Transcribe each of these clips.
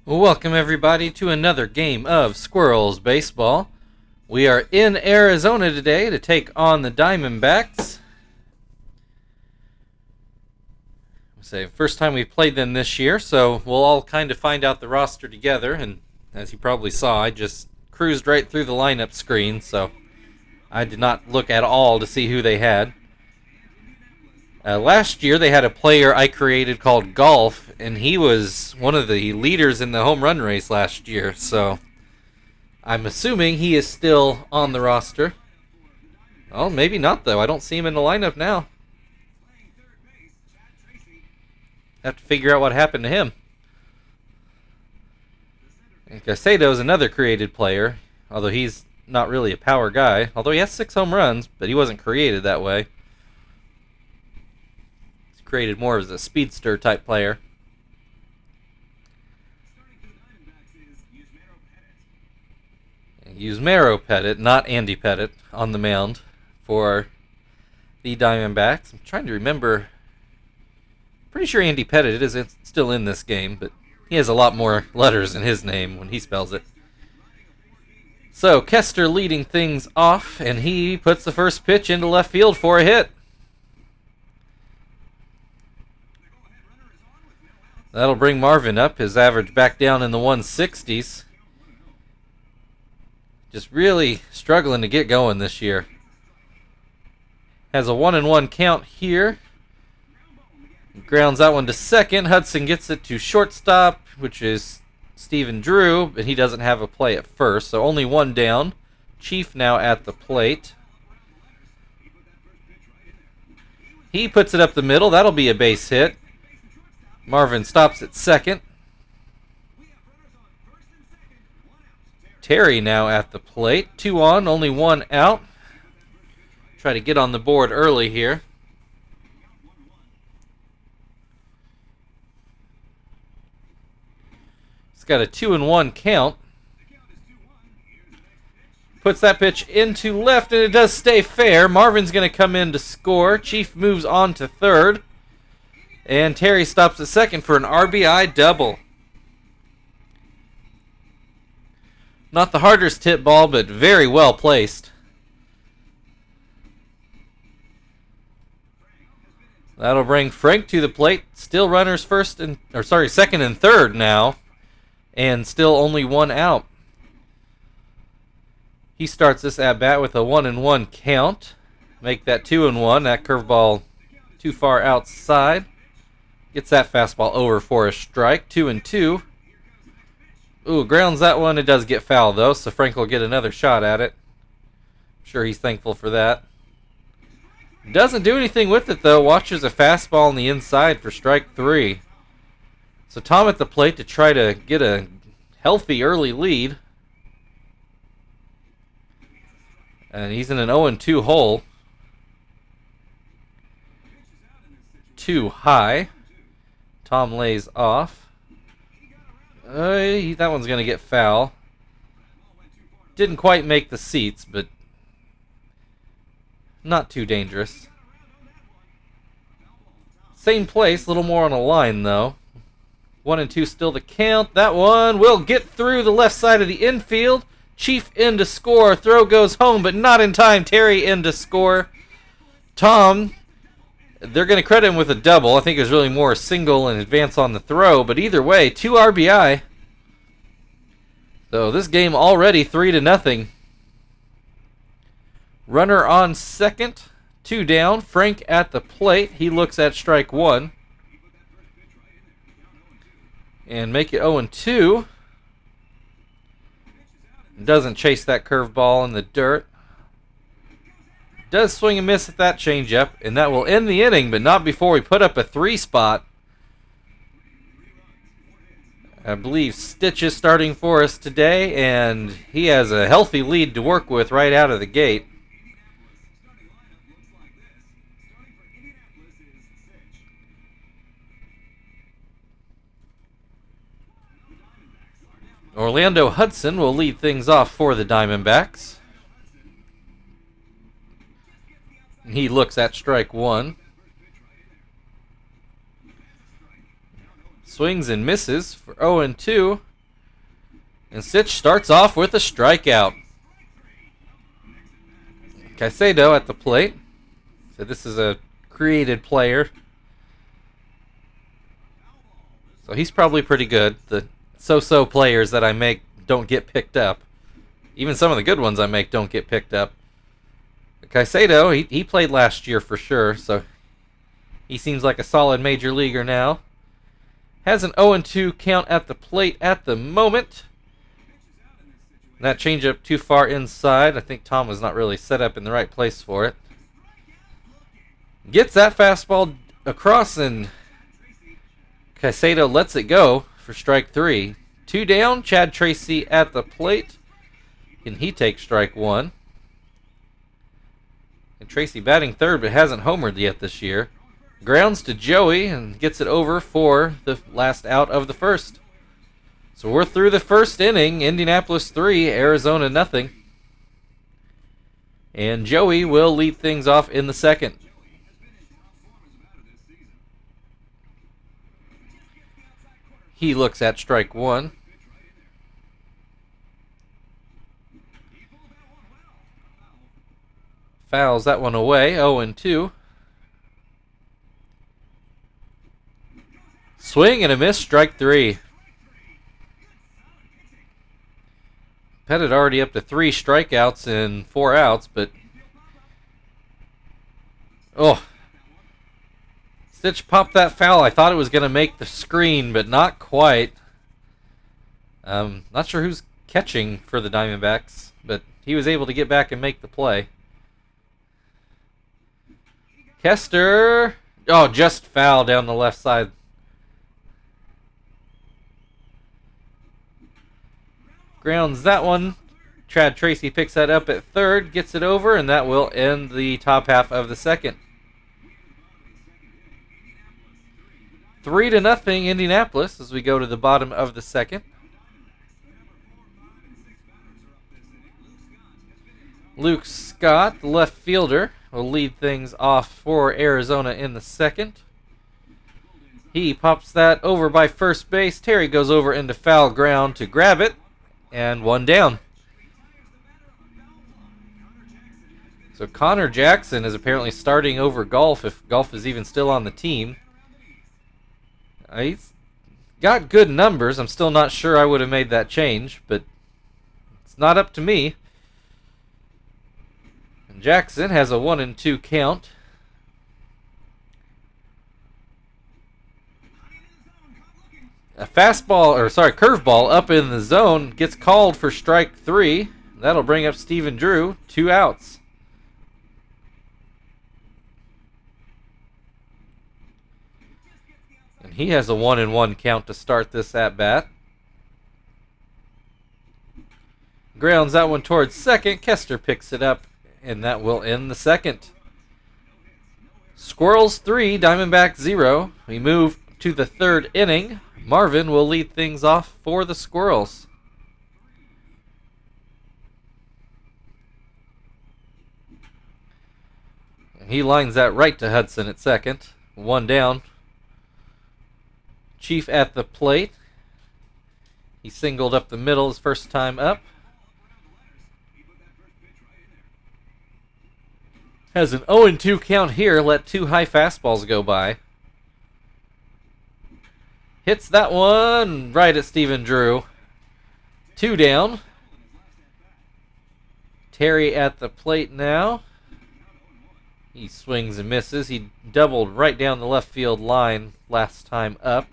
Welcome everybody to another game of Squirrels Baseball. We are in Arizona today to take on the Diamondbacks. First time we've played them this year, so we'll all kind of find out the roster together. And as you probably saw, I just cruised right through the lineup screen, so I did not look at all to see who they had. Last year they had a player I created called Golf, and he was one of the leaders in the home run race last year, so I'm assuming he is still on the roster. Well, maybe not though. I don't see him in the lineup now. Have to figure out what happened to him. And Casado is another created player, although he's not really a power guy. Although he has 6 home runs, but he wasn't created that way. Created more as a speedster type player. Yusmeiro Pettit, not Andy Pettit, on the mound for the Diamondbacks. I'm trying to remember. Pretty sure Andy Pettit is still in this game, but he has a lot more letters in his name when he spells it. So Kester leading things off, and he puts the first pitch into left field for a hit. That'll bring Marvin up, his average back down in the 160s. Just really struggling to get going this year. Has a 1-1 count here. Grounds that one to second. Hudson gets it to shortstop, which is Stephen Drew, but he doesn't have a play at first, so only one down. Chief now at the plate. He puts it up the middle. That'll be a base hit. Marvin stops at second. Terry now at the plate. 2 on, only 1 out. Try to get on the board early here. It's got a 2-1 count. Puts that pitch into left, and it does stay fair. Marvin's going to come in to score. Chief moves on to third. And Terry stops at second for an RBI double. Not the hardest hit ball, but very well placed. That'll bring Frank to the plate. Still runners second and third now. And still only 1 out. He starts this at-bat with a 1-1 count. Make that 2-1. That curveball too far outside. Gets that fastball over for a strike. 2-2. Ooh, grounds that one. It does get foul, though, so Frank will get another shot at it. I'm sure he's thankful for that. Doesn't do anything with it, though. Watches a fastball on the inside for strike 3. So Tom at the plate to try to get a healthy early lead. And he's in an 0-2 hole. Too high. Tom lays off. That one's going to get foul. Didn't quite make the seats, but not too dangerous. Same place, a little more on a line, though. 1-2 still the count. That one will get through the left side of the infield. Chief in to score. Throw goes home, but not in time. Terry in to score. Tom... They're going to credit him with a double. I think it was really more a single and advance on the throw. But either way, 2 RBI. So this game already 3-0. Runner on second. 2 down. Frank at the plate. He looks at strike 1. And make it 0-2. Doesn't chase that curveball in the dirt. Does swing and miss at that changeup, and that will end the inning, but not before we put up a 3 spot. I believe Stitch is starting for us today, and he has a healthy lead to work with right out of the gate. Orlando Hudson will lead things off for the Diamondbacks. He looks at strike 1. Swings and misses for 0-2. And Stitch starts off with a strikeout. Caicedo at the plate. So this is a created player. So he's probably pretty good. The so-so players that I make don't get picked up. Even some of the good ones I make don't get picked up. Caicedo, he played last year for sure, so he seems like a solid major leaguer now. Has an 0-2 count at the plate at the moment. That changeup too far inside. I think Tom was not really set up in the right place for it. Gets that fastball across, and Caicedo lets it go for strike 3. 2 down, Chad Tracy at the plate. Can he take strike 1? And Tracy batting third, but hasn't homered yet this year. Grounds to Joey and gets it over for the last out of the first. So we're through the first inning. Indianapolis 3, Arizona nothing. And Joey will lead things off in the second. He looks at strike 1. Fouls that one away, 0-2. Swing and a miss, strike 3. Pettit already up to 3 strikeouts and 4 outs, but... Oh. Stitch popped that foul. I thought it was going to make the screen, but not quite. Not sure who's catching for the Diamondbacks, but he was able to get back and make the play. Kester. Oh, just foul down the left side. Grounds that one. Chad Tracy picks that up at third, gets it over, and that will end the top half of the second. 3-0 Indianapolis as we go to the bottom of the second. Luke Scott, the left fielder, will lead things off for Arizona in the second. He pops that over by first base. Terry goes over into foul ground to grab it, and 1 down. So Connor Jackson is apparently starting over Golf, if Golf is even still on the team. He's got good numbers. I'm still not sure I would have made that change, but it's not up to me. And Jackson has a 1-2 count. A curveball up in the zone gets called for strike 3. That'll bring up Stephen Drew, 2 outs. And he has a 1-1 count to start this at bat. Grounds that one towards second. Kester picks it up, and that will end the second. Squirrels 3, Diamondbacks 0. We move to the third inning. Marvin will lead things off for the Squirrels. And he lines that right to Hudson at second. 1 down. Chief at the plate. He singled up the middle his first time up. Has an 0-2 count here. Let 2 high fastballs go by. Hits that one right at Stephen Drew. 2 down. Terry at the plate now. He swings and misses. He doubled right down the left field line last time up.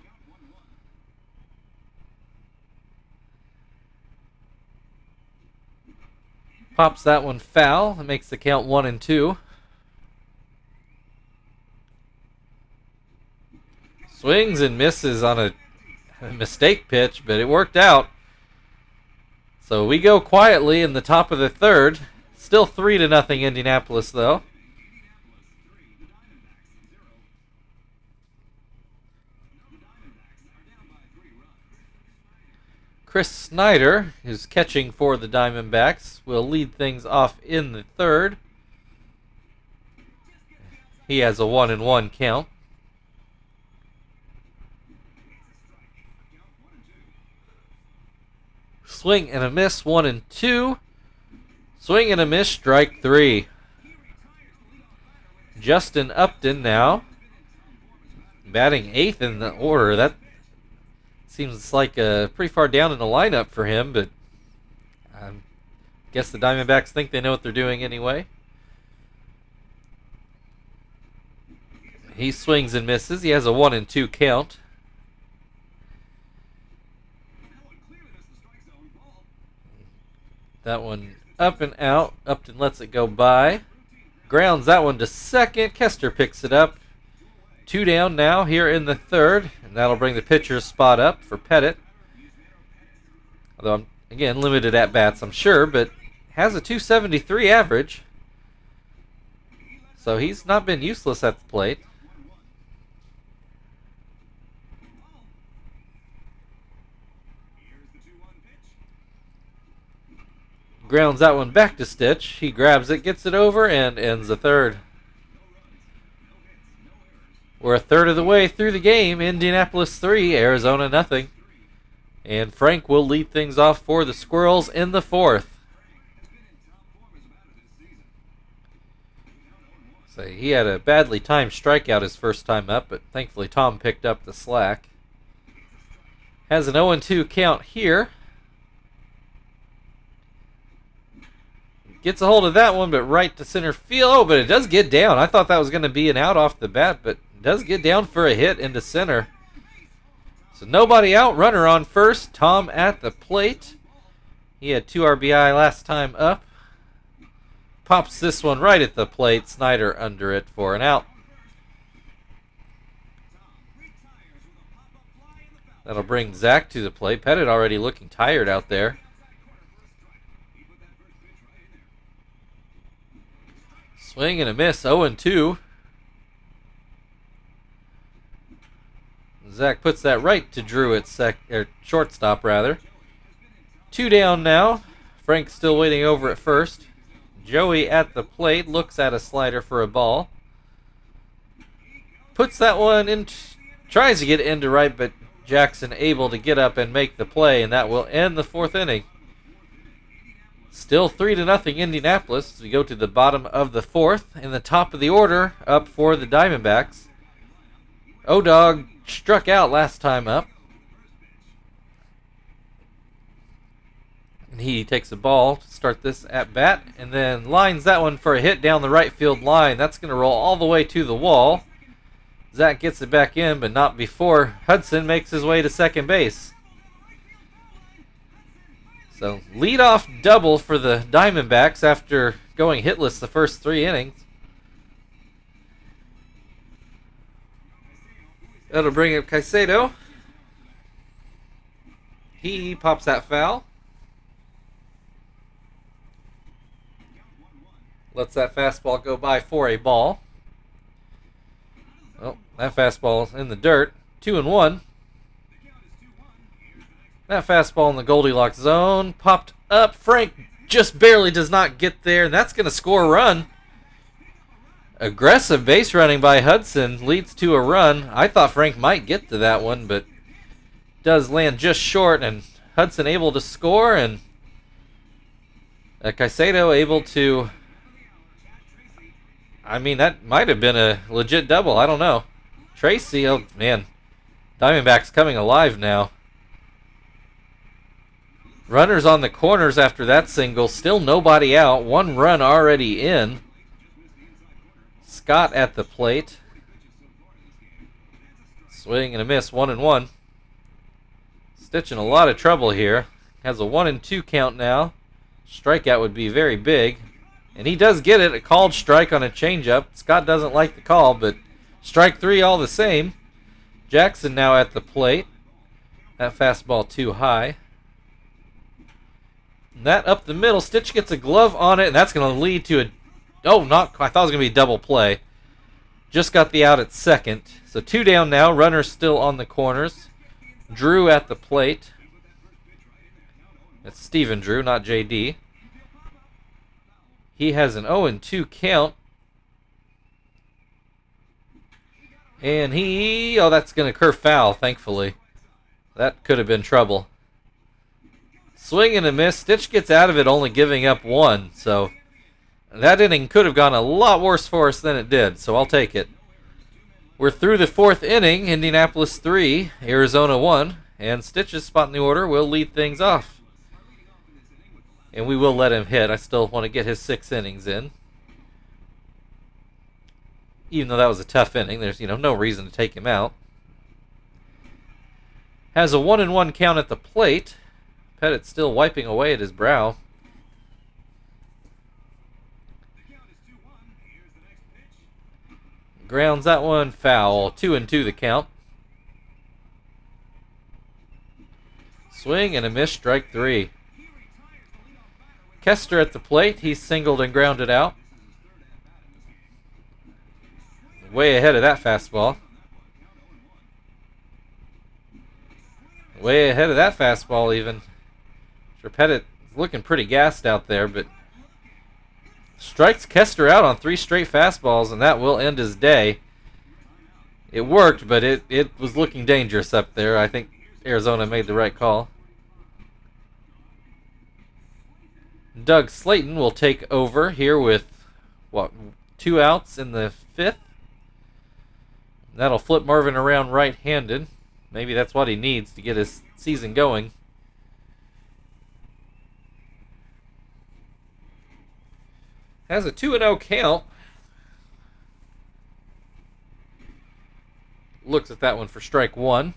Pops that one foul. It makes the count 1-2. Swings and misses on a mistake pitch, but it worked out. So we go quietly in the top of the third. Still 3-0 Indianapolis, though. Chris Snyder, who's catching for the Diamondbacks, will lead things off in the third. He has a 1-1 count. swing and a miss, 1-2. Swing and a miss, strike 3. Justin Upton now, batting 8th in the order. That seems like pretty far down in the lineup for him, but I guess the Diamondbacks think they know what they're doing anyway. He swings and misses. He has a 1-2 count. That one up and out. Upton lets it go by. Grounds that one to second. Kester picks it up. 2 down now here in the 3rd. And that'll bring the pitcher's spot up for Pettit. Although I'm, again, limited at bats, I'm sure, but has a 273 average. So he's not been useless at the plate. Grounds that one back to Stitch. He grabs it, gets it over, and ends the 3rd. We're a third of the way through the game. Indianapolis 3, Arizona nothing. And Frank will lead things off for the Squirrels in the 4th. So he had a badly timed strikeout his first time up, but thankfully Tom picked up the slack. Has an 0-2 count here. Gets a hold of that one, but right to center field. Oh, but it does get down. I thought that was going to be an out off the bat, but it does get down for a hit into center. So nobody out. Runner on first. Tom at the plate. He had 2 RBI last time up. Pops this one right at the plate. Snyder under it for an out. That'll bring Zach to the plate. Pettit already looking tired out there. Swing and a miss, 0-2. Zach puts that right to Drew at shortstop, rather. 2 down now. Frank's still waiting over at first. Joey at the plate, looks at a slider for a ball. Puts that one in, tries to get it into right, but Jackson able to get up and make the play, and that will end the 4th inning. Still 3-0 Indianapolis as we go to the bottom of the 4th. In the top of the order, up for the Diamondbacks. O-Dog struck out last time up. And he takes the ball to start this at bat and then lines that one for a hit down the right field line. That's going to roll all the way to the wall. Zach gets it back in, but not before Hudson makes his way to second base. So, leadoff double for the Diamondbacks after going hitless the first 3 innings. That'll bring up Caicedo. He pops that foul. Lets that fastball go by for a ball. Well, that fastball's in the dirt. 2-1. That fastball in the Goldilocks zone. Popped up. Frank just barely does not get there. And that's going to score a run. Aggressive base running by Hudson leads to a run. I thought Frank might get to that one, but does land just short. And Hudson able to score. And Caicedo able to... I mean, that might have been a legit double. I don't know. Tracy, oh man. Diamondbacks coming alive now. Runners on the corners after that single. Still nobody out. 1 run already in. Scott at the plate. Swing and a miss. 1-1. Stitch in a lot of trouble here. Has a 1-2 count now. Strikeout would be very big. And he does get it. A called strike on a changeup. Scott doesn't like the call, but strike 3 all the same. Jackson now at the plate. That fastball too high. That up the middle. Stitch gets a glove on it, and that's going to lead to a... Oh, not... I thought it was going to be a double play. Just got the out at second. So 2 down now. Runners still on the corners. Drew at the plate. That's Steven Drew, not JD. He has an 0-2 count. And he... Oh, that's going to curve foul, thankfully. That could have been trouble. Swing and a miss. Stitch gets out of it, only giving up one. So that inning could have gone a lot worse for us than it did, so I'll take it. We're through the fourth inning. Indianapolis 3, Arizona 1, and Stitch's spot in the order will lead things off. And we will let him hit. I still want to get his 6 innings in. Even though that was a tough inning, there's no reason to take him out. Has a 1-1 count at the plate. Pettit's still wiping away at his brow. Grounds that one foul. 2-2 the count. Swing and a miss, strike 3. Kester at the plate. He's singled and grounded out. Way ahead of that fastball. Way ahead of that fastball even. Sure, Pettit's looking pretty gassed out there, but strikes Kester out on 3 straight fastballs, and that will end his day. It worked, but it was looking dangerous up there. I think Arizona made the right call. Doug Slayton will take over here with, 2 outs in the 5th. That'll flip Marvin around right-handed. Maybe that's what he needs to get his season going. Has a 2-0 count. Looks at that one for strike 1.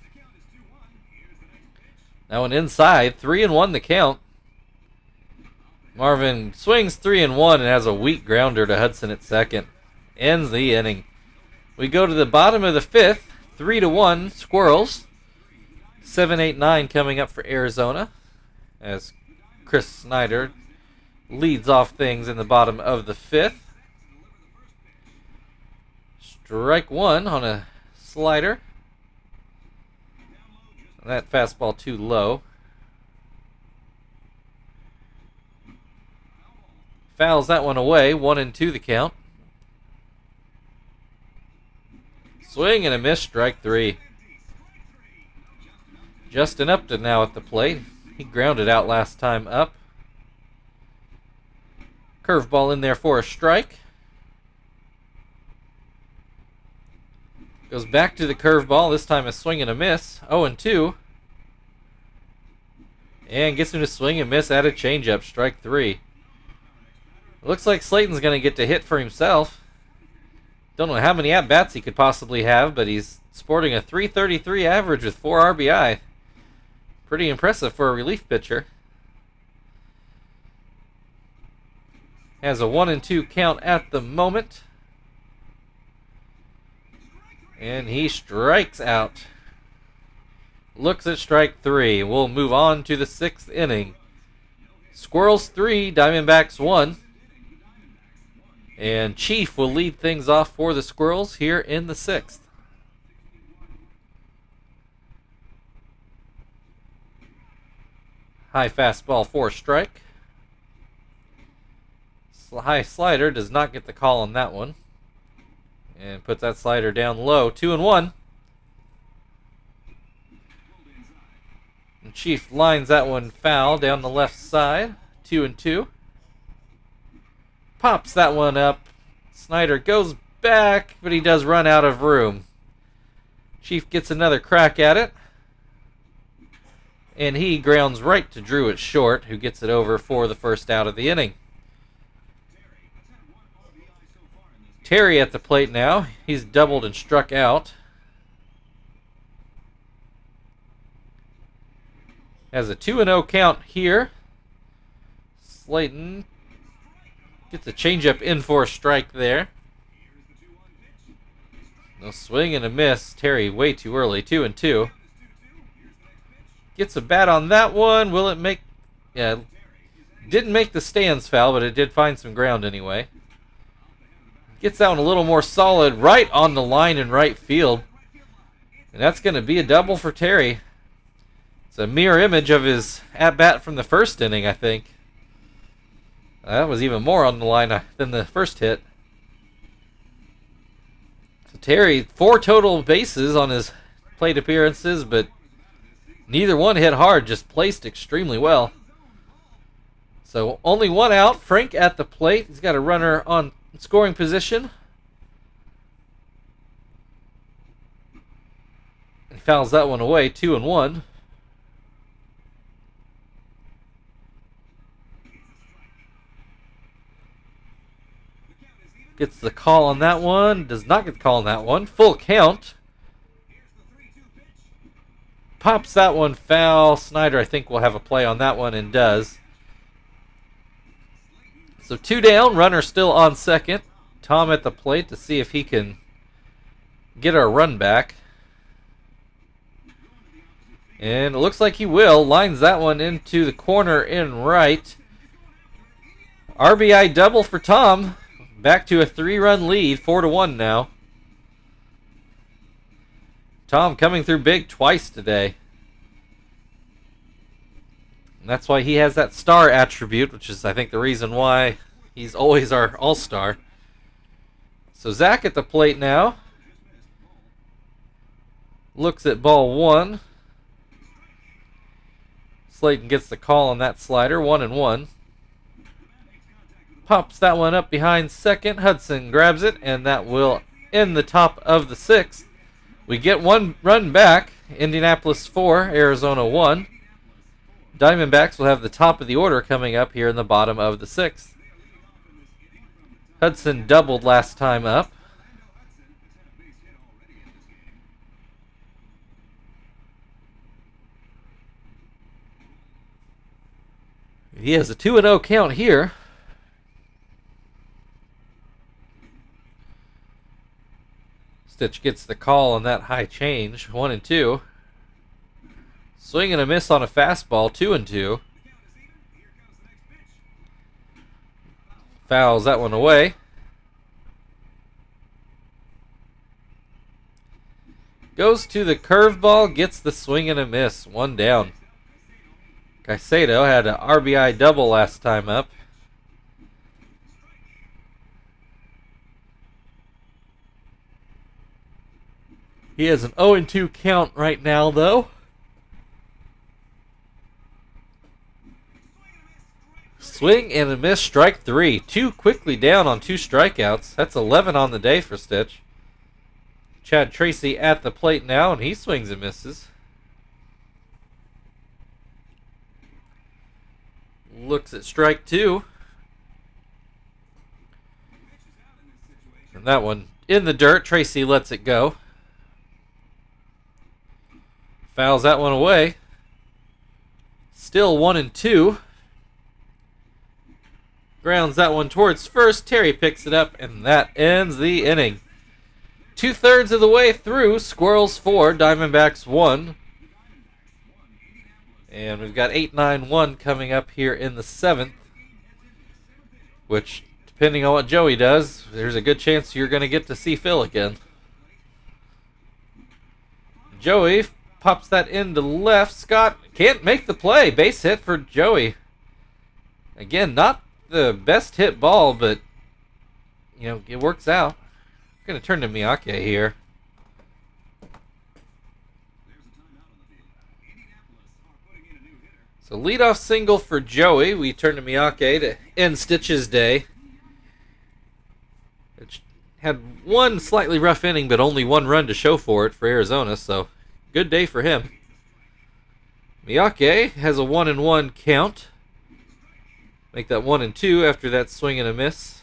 That one inside. 3-1 the count. Marvin swings 3-1 and has a weak grounder to Hudson at second. Ends the inning. We go to the bottom of the 5th. 3-1 Squirrels. 7-8-9 coming up for Arizona as Chris Snyder leads off things in the bottom of the 5th. Strike 1 on a slider. That fastball too low. Fouls that one away. 1-2 the count. Swing and a miss, strike 3. Justin Upton now at the plate. He grounded out last time up. Curveball in there for a strike. Goes back to the curveball. This time a swing and a miss. 0-2. And gets him to swing and miss at a changeup. Strike 3. Looks like Slayton's going to get to hit for himself. Don't know how many at-bats he could possibly have, but he's sporting a .333 average with 4 RBI. Pretty impressive for a relief pitcher. Has a 1-2 count at the moment. And he strikes out. Looks at strike 3. We'll move on to the 6th inning. Squirrels 3, Diamondbacks 1. And Chief will lead things off for the Squirrels here in the 6th. High fastball for a strike. High slider does not get the call on that one. And puts that slider down low. 2-1. And Chief lines that one foul down the left side. 2-2. Pops that one up. Snyder goes back, but he does run out of room. Chief gets another crack at it. And he grounds right to Drew at short, who gets it over for the first out of the inning. Terry at the plate now. He's doubled and struck out. Has a 2-0 count here. Slayton gets a changeup in for a strike there. No swing and a miss. Terry way too early. 2-2. Gets a bat on that one. Will it make... Yeah, didn't make the stands foul, but it did find some ground anyway. Gets that one a little more solid right on the line in right field. And that's going to be a double for Terry. It's a mirror image of his at-bat from the first inning, I think. That was even more on the line than the first hit. So Terry, 4 total bases on his plate appearances, but neither one hit hard, just placed extremely well. So only one out. Frank at the plate. He's got a runner on scoring position. He fouls that one away, 2-1. Gets the call on that one. Does not get the call on that one. Full count. Pops that one foul. Snyder, I think, will have a play on that one, and does. So 2 down. Runner still on second. Tom at the plate to see if he can get our run back. And it looks like he will. Lines that one into the corner in right. RBI double for Tom. Back to a 3-run lead, 4-1 now. Tom coming through big twice today. And that's why he has that star attribute, which is, I think, the reason why he's always our all-star. So Zach at the plate now. Looks at ball 1. Slayton gets the call on that slider, 1-1. Pops that one up behind second. Hudson grabs it, and that will end the top of the 6th. We get 1 run back. Indianapolis 4, Arizona 1. Diamondbacks will have the top of the order coming up here in the bottom of the 6th. Hudson doubled last time up. He has a 2-0 count here. Stitch gets the call on that high change, 1-2. Swing and a miss on a fastball, 2-2. Fouls that one away. Goes to the curveball, gets the swing and a miss, 1 down. Caicedo had an RBI double last time up. He has an 0-2 count right now, though. Swing and a miss, strike 3. 2 quickly down on 2 strikeouts. That's 11 on the day for Stitch. Chad Tracy at the plate now, and he swings and misses. Looks at strike 2. And that one in the dirt. Tracy lets it go. Fouls that one away. Still 1-2. Grounds that one towards first. Terry picks it up, and that ends the inning. 2/3 of the way through. Squirrels 4, Diamondbacks 1. And we've got 8-9-1 coming up here in the 7th. Which, depending on what Joey does, there's a good chance you're going to get to see Phil again. Joey pops that into left. Scott can't make the play. Base hit for Joey. Again, not the best hit ball, but, you know, it works out. I'm going to turn to Miyake here. So leadoff single for Joey. We turn to Miyake to end Stitch's day. It had 1 slightly rough inning, but only 1 run to show for it for Arizona, so good day for him. Miyake has a 1-1 count. Make that 1-2 after that swing and a miss.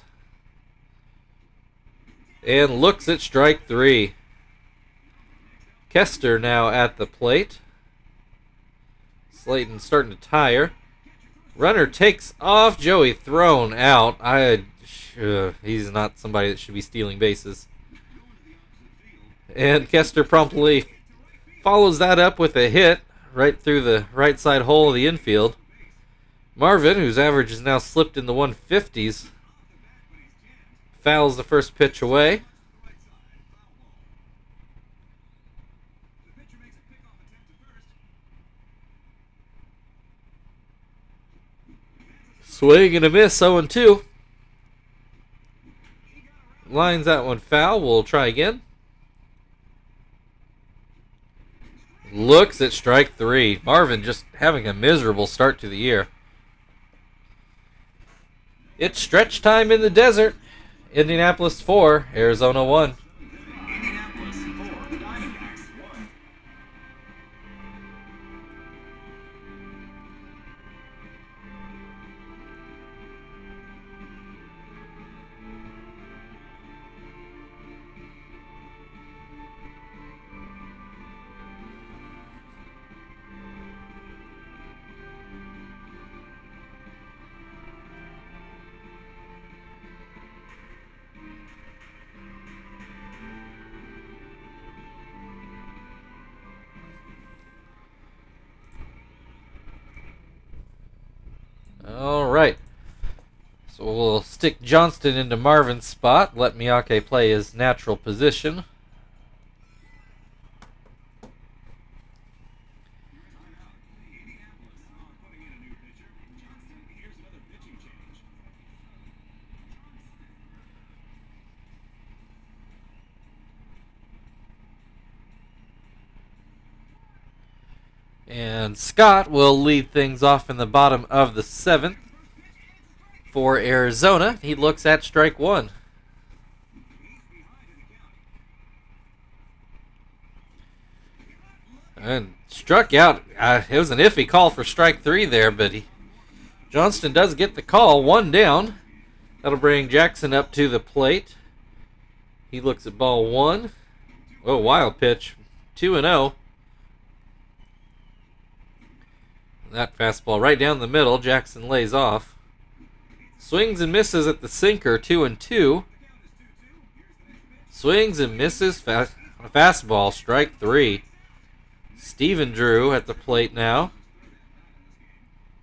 And looks at strike 3. Kester now at the plate. Slayton starting to tire. Runner takes off. Joey thrown out. He's not somebody that should be stealing bases. And Kester promptly follows that up with a hit right through the right side hole of the infield. Marvin, whose average has now slipped in the 150s, fouls the first pitch away. Swing and a miss, 0-2. Lines that one foul. We'll try again. Looks at strike 3. Marvin just having a miserable start to the year. It's stretch time in the desert. Indianapolis 4, Arizona 1. All right. So we'll stick Johnston into Marvin's spot. Let Miyake play his natural position. And Scott will lead things off in the bottom of the 7th for Arizona. He looks at strike 1. And struck out. It was an iffy call for strike 3 there, but Johnston does get the call. 1 down. That'll bring Jackson up to the plate. He looks at ball 1. Oh, wild pitch. 2-0. That fastball right down the middle. Jackson lays off. Swings and misses at the sinker. 2-2. Swings and misses on a fastball. Strike 3. Steven Drew at the plate now.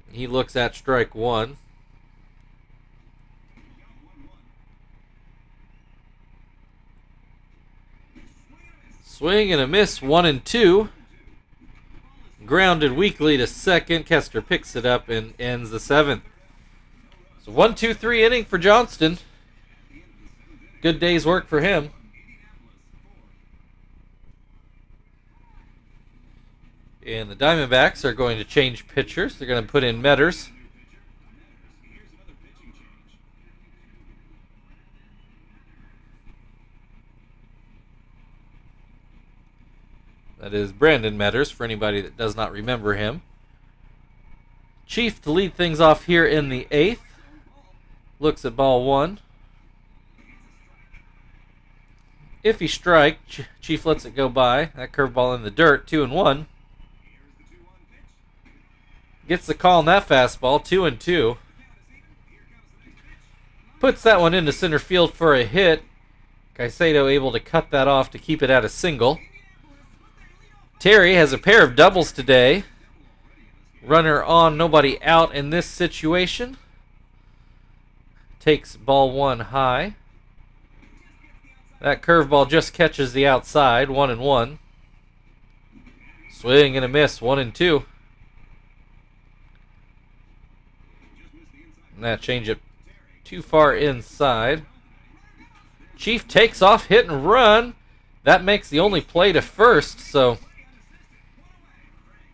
He looks at strike 1. Swing and a miss. 1-2. Grounded weakly to second. Kester picks it up and ends the 7th. So 1-2-3 inning for Johnston. Good day's work for him. And the Diamondbacks are going to change pitchers. They're going to put in Metters. That is Brandon Metters, for anybody that does not remember him. Chief to lead things off here in the 8th. Looks at ball 1. Iffy strike. Chief lets it go by. That curveball in the dirt. 2-1. Gets the call on that fastball. 2-2. Puts that one into center field for a hit. Caicedo able to cut that off to keep it at a single. Terry has a pair of doubles today. Runner on, nobody out in this situation. Takes ball 1 high. That curveball just catches the outside. 1-1. Swing and a miss. 1-2. And that changeup too far inside. Chief takes off, hit and run. That makes the only play to first, so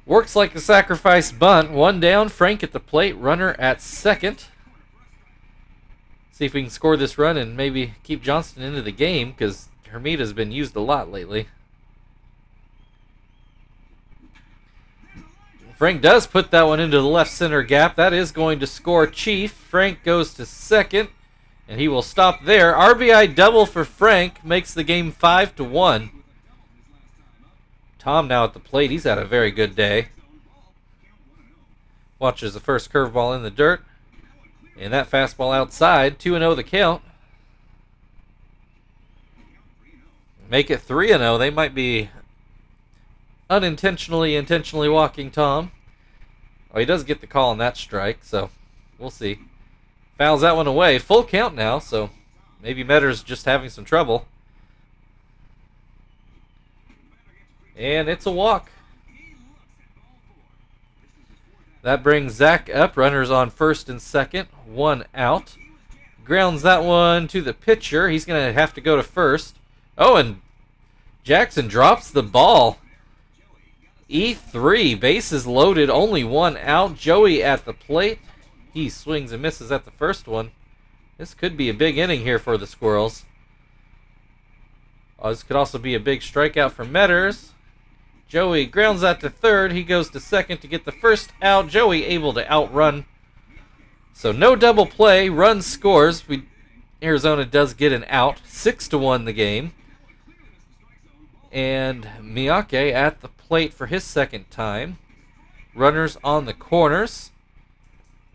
works like a sacrifice bunt. 1 down. Frank at the plate. Runner at second. See if we can score this run and maybe keep Johnston into the game, because Hermita's been used a lot lately. Frank does put that one into the left center gap. That is going to score Chief. Frank goes to second, and he will stop there. RBI double for Frank makes the game 5-1. Tom now at the plate. He's had a very good day. Watches the first curveball in the dirt. And that fastball outside. 2-0 the count. Make it 3-0. They might be intentionally walking Tom. Oh, he does get the call on that strike, so we'll see. Fouls that one away. Full count now, so maybe Metter's just having some trouble. And it's a walk. That brings Zach up. Runners on first and second. 1 out. Grounds that one to the pitcher. He's going to have to go to first. Oh, and Jackson drops the ball. E3. Bases loaded. Only 1 out. Joey at the plate. He swings and misses at the first one. This could be a big inning here for the Squirrels. Oh, this could also be a big strikeout for Metters. Joey grounds that to third. He goes to second to get the first out. Joey able to outrun. So no double play. Run scores. Arizona does get an out. 6-1 the game. And Miyake at the plate for his second time. Runners on the corners.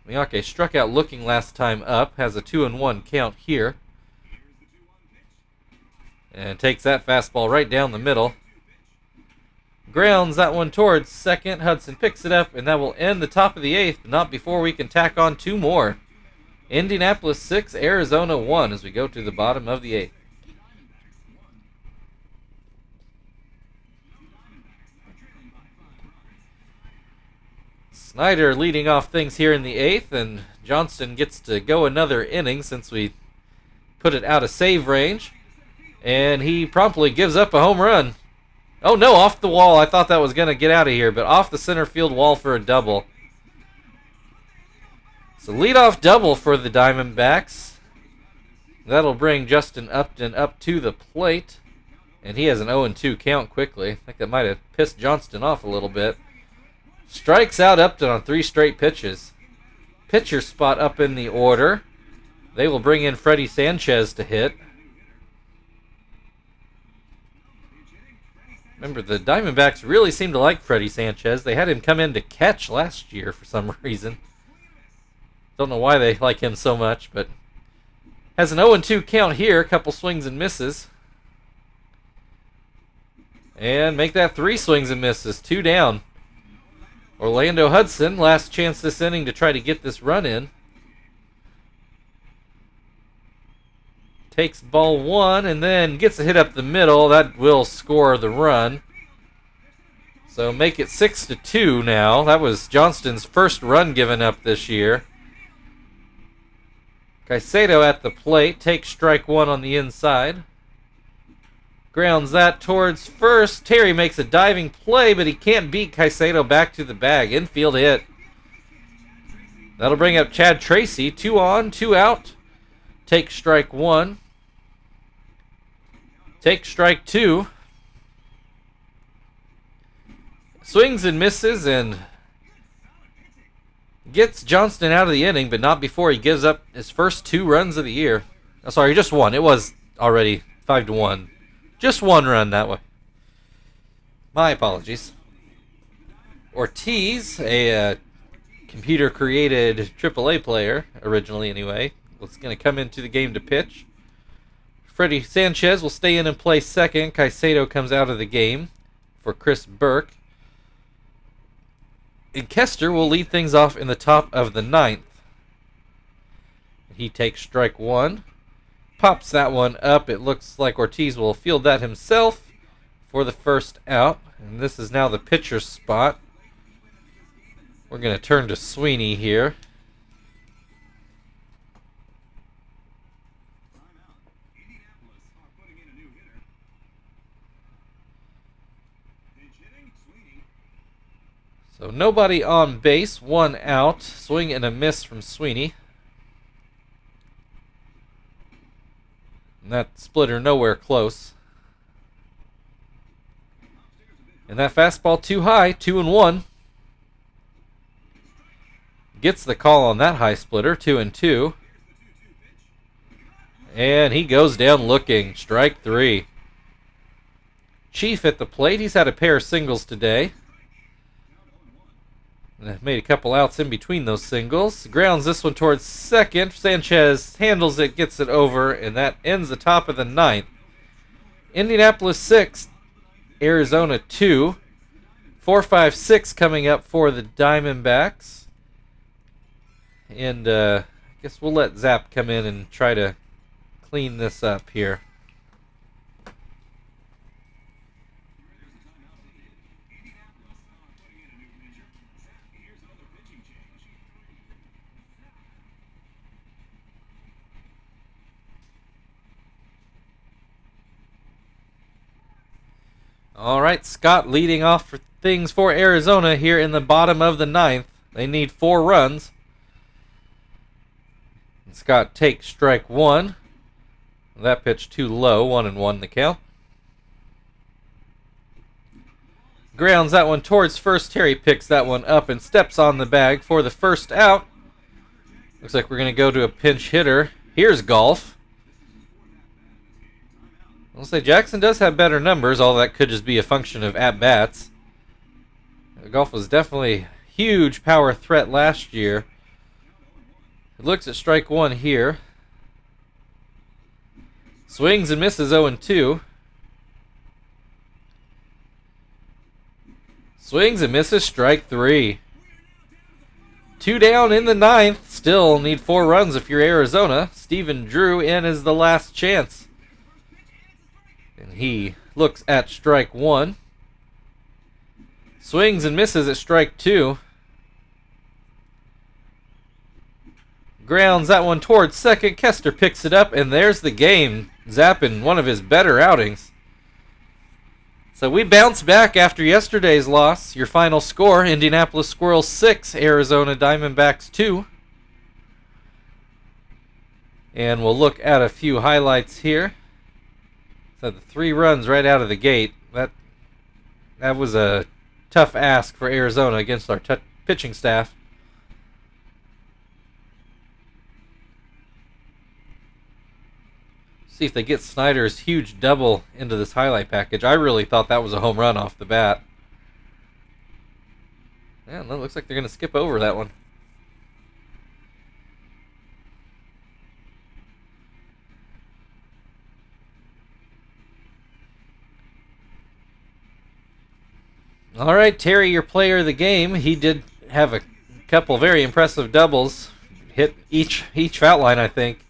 Miyake struck out looking last time up. Has a 2-1 count here. And takes that fastball right down the middle. Grounds that one towards second. Hudson picks it up, and that will end the top of the eighth, but not before we can tack on two more. Indianapolis 6, Arizona 1 as we go to the bottom of the eighth. Snyder leading off things here in the eighth, and Johnston gets to go another inning since we put it out of save range. And he promptly gives up a home run. Oh no, off the wall. I thought that was going to get out of here, but off the center field wall for a double. So leadoff double for the Diamondbacks. That'll bring Justin Upton up to the plate. And he has an 0-2 count quickly. I think that might have pissed Johnston off a little bit. Strikes out Upton on 3 straight pitches. Pitcher spot up in the order. They will bring in Freddie Sanchez to hit. Remember, the Diamondbacks really seem to like Freddie Sanchez. They had him come in to catch last year for some reason. Don't know why they like him so much, but has an 0-2 count here. A couple swings and misses. And make that 3 swings and misses. 2 down. Orlando Hudson, last chance this inning to try to get this run in. Takes ball 1 and then gets a hit up the middle. That will score the run. So make it 6-2 now. That was Johnston's first run given up this year. Caicedo at the plate. Takes strike 1 on the inside. Grounds that towards first. Terry makes a diving play, but he can't beat Caicedo back to the bag. Infield hit. That'll bring up Chad Tracy. 2 on, 2 out. Take strike 1. Take strike 2. Swings and misses and gets Johnston out of the inning, but not before he gives up his first 2 runs of the year. Oh, sorry, just 1. It was already 5-1. Just 1 run that way. My apologies. Ortiz, a computer-created AAA player, originally anyway, was going to come into the game to pitch. Freddie Sanchez will stay in and play second. Caicedo comes out of the game for Chris Burke. And Kester will lead things off in the top of the 9th. He takes strike 1. Pops that one up. It looks like Ortiz will field that himself for the first out. And this is now the pitcher's spot. We're going to turn to Sweeney here. So nobody on base, 1 out. Swing and a miss from Sweeney. And that splitter nowhere close. And that fastball too high, 2-1. Gets the call on that high splitter, 2-2. And he goes down looking, strike 3. Chief at the plate, he's had a pair of singles today. Made a couple outs in between those singles. Grounds this one towards second. Sanchez handles it, gets it over, and that ends the top of the 9th. Indianapolis 6, Arizona 2. 4-5-6 coming up for the Diamondbacks. And I guess we'll let Zap come in and try to clean this up here. All right, Scott leading off for things for Arizona here in the bottom of the 9th. They need 4 runs. Scott takes strike one. That pitch too low, 1-1 the count. Grounds that one towards first. Terry picks that one up and steps on the bag for the first out. Looks like we're going to go to a pinch hitter. Here's Golf. I'll say Jackson does have better numbers, although that could just be a function of at-bats. Golf was definitely a huge power threat last year. It looks at strike one here. Swings and misses 0-2. Swings and misses strike three. 2 down in the ninth. Still need 4 runs if you're Arizona. Steven Drew in is the last chance. And he looks at strike one. Swings and misses at strike two. Grounds that one towards second. Kester picks it up, and there's the game. Zappin, one of his better outings. So we bounce back after yesterday's loss. Your final score, Indianapolis Squirrels 6, Arizona Diamondbacks 2. And we'll look at a few highlights here. So the 3 runs right out of the gate. That was a tough ask for Arizona against our pitching staff. See if they get Snyder's huge double into this highlight package. I really thought that was a home run off the bat. Yeah, it looks like they're going to skip over that one. All right, Terry, your player of the game. He did have a couple very impressive doubles. Hit each foul line, I think.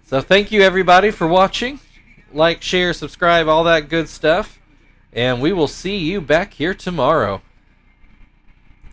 So thank you, everybody, for watching. Like, share, subscribe, all that good stuff. And we will see you back here tomorrow.